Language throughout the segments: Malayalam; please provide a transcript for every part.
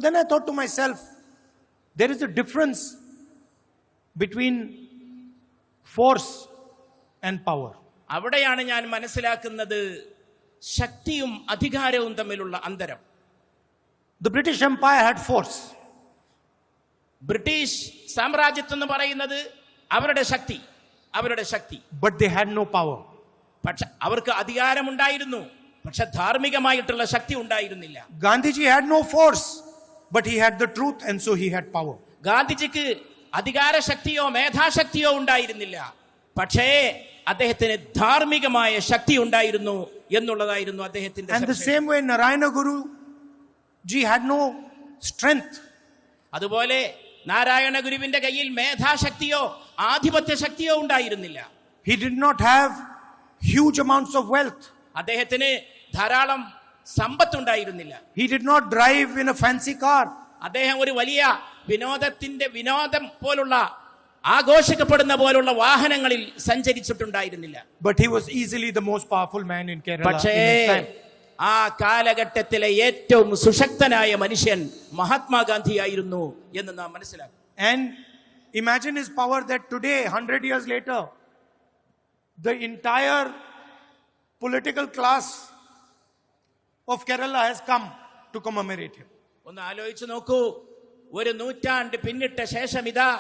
Then I thought to myself, there is a difference between force and power. അവിടെയാണ് ഞാൻ മനസ്സിലാക്കുന്നത് ശക്തിയും അധികാരവും തമ്മിലുള്ള അന്തരം. The British Empire had force. British സാമ്രാജ്യത്വം എന്ന് പറയുന്നത് അവരുടെ ശക്തി. But they had no power. പക്ഷെ അവർക്ക് അധികാരമുണ്ടായിരുന്നു, പക്ഷെ ധാർമ്മികമായിട്ടുള്ള ശക്തി ഉണ്ടായിരുന്നില്ല. Gandhiji had no force, but he had the truth and so he had power. ഗാന്ധിജിക്ക് അധികാരശക്തിയോ മേധാശക്തിയോ ഉണ്ടായിരുന്നില്ല, പക്ഷേ അദ്ദേഹത്തിന് ധാർമ്മികമായ ശക്തി ഉണ്ടായിരുന്നു എന്നുള്ളതായിരുന്നു അദ്ദേഹത്തിന്റെ. And the same way Narayana Guru ji had no strength. അതുപോലെ നാരായണ ഗുരുവിന്റെ കയ്യിൽ മേധാശക്തിയോ ആധിപത്യ ശക്തിയോ ഉണ്ടായിരുന്നില്ല. He did not have huge amounts of wealth. അദ്ദേഹത്തിന് ധാരാളം സമ്പത്ത് ഉണ്ടായിരുന്നില്ല. He did not drive in a fancy car. അദ്ദേഹം ഒരു വലിയ വിനോദം പോലുള്ള ആഘോഷിക്കപ്പെടുന്ന പോലുള്ള വാഹനങ്ങളിൽ സഞ്ചരിച്ചിട്ടുണ്ടായിരുന്നില്ല. But he was easily the most powerful man in Kerala. പക്ഷേ in his time. ആ കാലഘട്ടത്തിലെ ഏറ്റവും സുശക്തനായ മനുഷ്യൻ മഹാത്മാഗാന്ധിയായിരുന്നു എന്ന് നാം മനസ്സിലാക്കും. And imagine his power that today, 100 years later, the entire political class of Kerala has come to commemorate him. ഒന്ന് ആലോചിച്ച് നോക്കൂ, ഒരു നൂറ്റാണ്ട് പിന്നിട്ട ശേഷം ഇതാ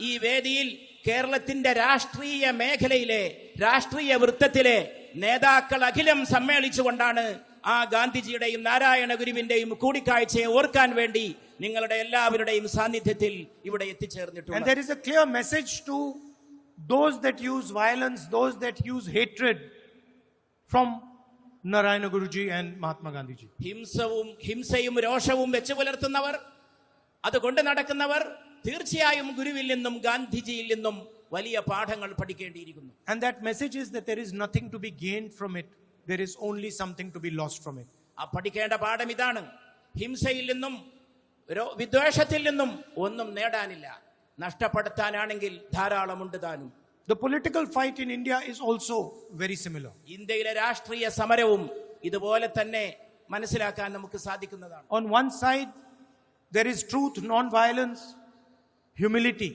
ഈ വേദിയിൽ കേരളത്തിന്റെ രാഷ്ട്രീയ മേഖലയിലെ രാഷ്ട്രീയ വൃത്തത്തിലെ നേതാക്കൾ അഖിലം സമ്മേളിച്ചുകൊണ്ടാണ് ആ ഗാന്ധിജിയുടെയും നാരായണ ഗുരുവിന്റെയും കൂടിക്കാഴ്ചയെ ഓർക്കാൻ വേണ്ടി നിങ്ങളുടെ എല്ലാവരുടെയും സാന്നിധ്യത്തിൽ ഇവിടെ എത്തിച്ചേർന്നിട്ടുണ്ട്. And there is a clear message to those that use violence, those that use hatred from Narayana Guruji and Mahatma Gandhiji. ഹിംസയും രോഷവും വെച്ചു പുലർത്തുന്നവർ, അതുകൊണ്ട് നടക്കുന്നവർ തീർച്ചയായും ഗുരുവിൽ നിന്നും ഗാന്ധിജിയിൽ നിന്നും വലിയ പാഠങ്ങൾ പഠിക്കേണ്ടിയിരിക്കുന്നു. And that message is that there is nothing to be gained from it. There is only something to be lost from it. ആ പഠിക്കേണ്ട പാഠം ഇതാണ്: ഹിംസയിൽ നിന്നും വിദ്വേഷത്തിൽ നിന്നും ഒന്നും നേടാനില്ല, നഷ്ടപ്പെടുത്താനാണെങ്കിൽ ധാരാളമുണ്ട് താനും. The political fight in India is also very similar. ഇന്ത്യയിലെ രാഷ്ട്രീയ സമരവും ഇതുപോലെ തന്നെ മനസ്സിലാക്കാൻ നമുക്ക് സാധിക്കുന്നതാണ്. On one side there is truth, non-violence, humility.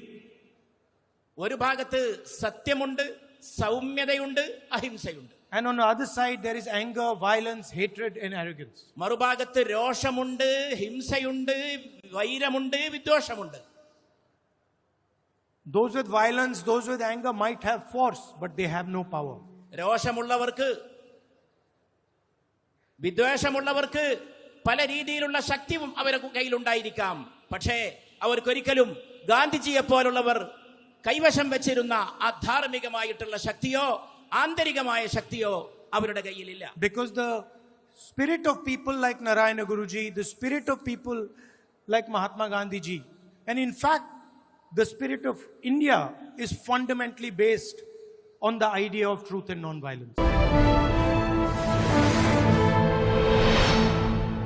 ഒരു ഭാഗത്ത് സത്യമുണ്ട്, സൗമ്യതയുണ്ട്, അഹിംസയുണ്ട്. And on the other side there is anger, violence, hatred and arrogance. മറുഭാഗത്ത് രോഷമുണ്ട്, ഹിംസയുണ്ട്, വൈരമുണ്ട്, വിദ്വേഷമുണ്ട്. Those with violence, those with anger might have force, but they have no power. രോഷമുള്ളവർക്ക്, വിദ്വേഷമുള്ളവർക്ക് പല രീതിയിലുള്ള ശക്തിയും അവരുടെ കയ്യിലുണ്ടായിരിക്കാം, പക്ഷേ അവർക്കൊരിക്കലും ഗാന്ധിജിയെ പോലുള്ളവർ കൈവശം വെച്ചിരുന്ന അധാർമികമായിട്ടുള്ള ശക്തിയോ ആന്തരികമായ ശക്തിയോ അവരുടെ കയ്യിലില്ല. Because the spirit of people like Narayana Guruji, the spirit of people like Mahatma Gandhiji, and in fact the spirit of India is fundamentally based on the idea of truth and non-violence.